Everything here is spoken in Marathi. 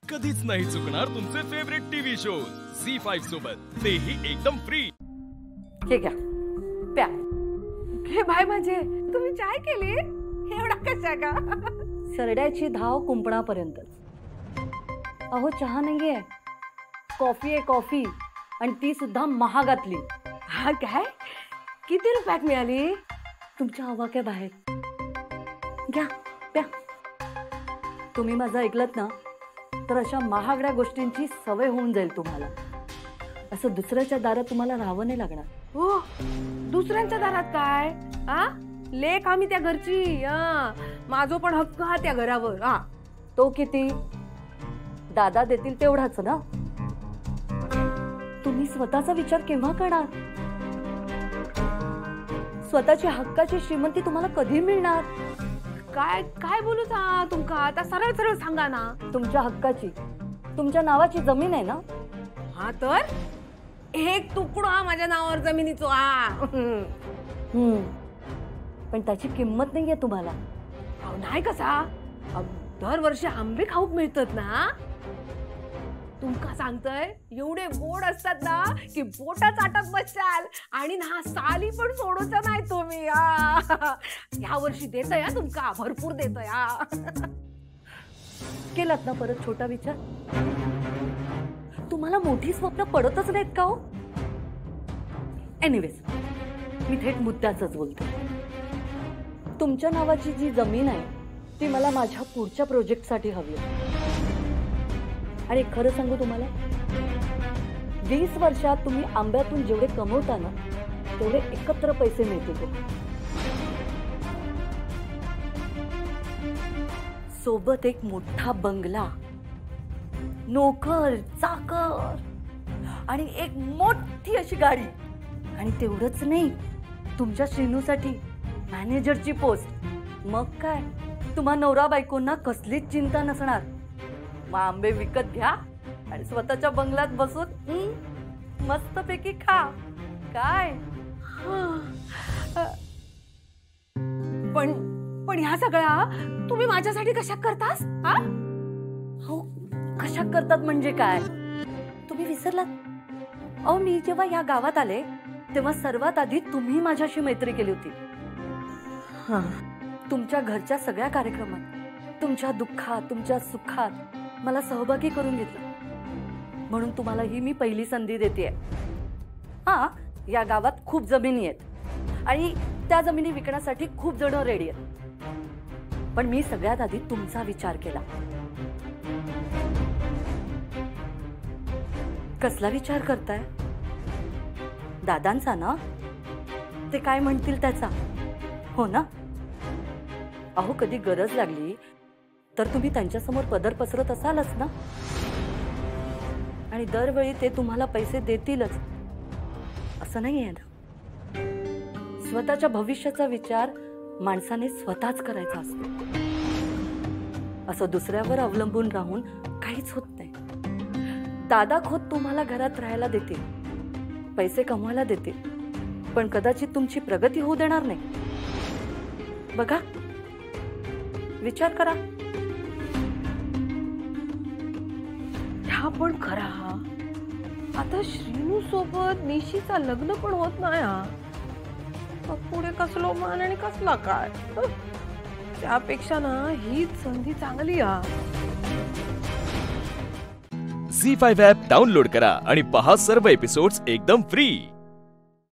कधीच नाही चुकणार तुमचे फेवरेट टीव्ही शोज झी5 सोबत, तेही एकदम फ्री। हे घ्या प्या। हे बाय माझे, तुम्ही चाय केली एवढा कशा का? सरड्याची धाव कुंपणापर्यंत। अहो चहा नाहीये, कॉफी आहे कॉफी, आणि ती सुद्धा महागातली। हा काय? किती रुपयात मिळाली? तुमच्या आवाक्या बाहेर। घ्या प्या। तुम्ही माझं ऐकलत ना तर अशा महागड्या गोष्टींची सवय होऊन जाईल तुम्हाला। असं दुसऱ्याच्या दारात तुम्हाला राहावं नाही लागणार। हो, दुसऱ्यांच्या दारात काय? हा, लेख आम्ही त्या घरची, माझो पण हक्क हा त्या घरावर। हा, तो किती? दादा देतील तेवढाच ना। तुम्ही स्वतःचा विचार केव्हा करणार? स्वतःची हक्काची श्रीमंती तुम्हाला कधी मिळणार? काय काय बोलू तुमका? आता सरळ सरळ सांगा ना। तुमच्या हक्काची, तुमच्या नावाची जमीन आहे ना? हा तर एक तुकडा माझ्या नावावर जमिनीचो। पण त्याची किंमत नाहीये तुम्हाला। अहो नाही कसा, दरवर्षी आंबे खाऊक मिळतात ना। तुमका सांगतय एवढे गोड असतात ना की बोटा चाटत बसचाल, आणि ना साली पण सोडूचा नाही तुम्ही। या वर्षी देतय हा, तुमका भरपूर देतय हा। केलात ना परत छोटा विचार? तुम्हाला मोठी स्वप्न पडतच नाहीत का हो? एनिवेज, मी थेट मुद्द्याचंच बोलते। तुमच्या नावाची जी जमीन आहे ती मला माझ्या पुढच्या प्रोजेक्टसाठी हवी आहे। आणि खरं सांगू तुम्हाला, 20 वर्षात तुम्ही आंब्यातून जेवढे कमवता ना तेवढे एकत्र पैसे मिळतील। सोबत एक मोठा बंगला, नोकर चाकर, आणि एक मोठी अशी गाडी। आणि तेवढंच नाही, तुमच्या श्रीनूसाठी मॅनेजरची पोस्ट। मग काय, तुम्हा नवरा बायकोंना कसलीच चिंता नसणार। मग आंबे विकत घ्या आणि स्वतःच्या बंगल्यात बसून मस्तपैकी खा। काय? पण ह्या सगळ्या तुम्ही माझ्यासाठी कशा करतास? हो, कशा करतात म्हणजे काय? तुम्ही विसरलात? अहो, मी जेव्हा या गावात आले तेव्हा सर्वात आधी तुम्ही माझ्याशी मैत्री केली होती। तुमच्या घरच्या सगळ्या कार्यक्रमात, तुमच्या दुःखात, तुमच्या सुखात मला सहभागी करून घेतलं। म्हणून तुम्हाला ही मी पहिली संधी देते। हा, या गावात खूप जमिनी आहेत आणि त्या जमिनी विकण्यासाठी खूप जण रेडी आहेत, पण मी सगळ्यात आधी तुमचा विचार केला। कसला विचार करताय? दादांचा ना? ते काय म्हणतील त्याचा, हो ना? अहो, कधी गरज लागली तर तुम्ही त्यांच्यासमोर पदर पसरत असालच ना? आणि दरवेळी ते तुम्हाला पैसे देतीलच असं नाहीये ना। स्वतःच्या भविष्याचा विचार माणसाने स्वतःच करायचा असतो। असं दुसऱ्यावर अवलंबून राहून काहीच होत नाही। दादा खुद तुम्हाला घरात राहायला देतील, पैसे कमवायला देतील, पण कदाचित तुमची प्रगती होऊ देणार नाही। बघा, विचार करा। हा पण खरा, आता श्रीनू सोबत निशीचा लग्न पण होत नाही। पुढे कसलो मान आणि कसला काय? त्यापेक्षा ना हीच संधी चांगली। झी5 ॲप डाउनलोड करा आणि पहा सर्व एपिसोड्स एकदम फ्री।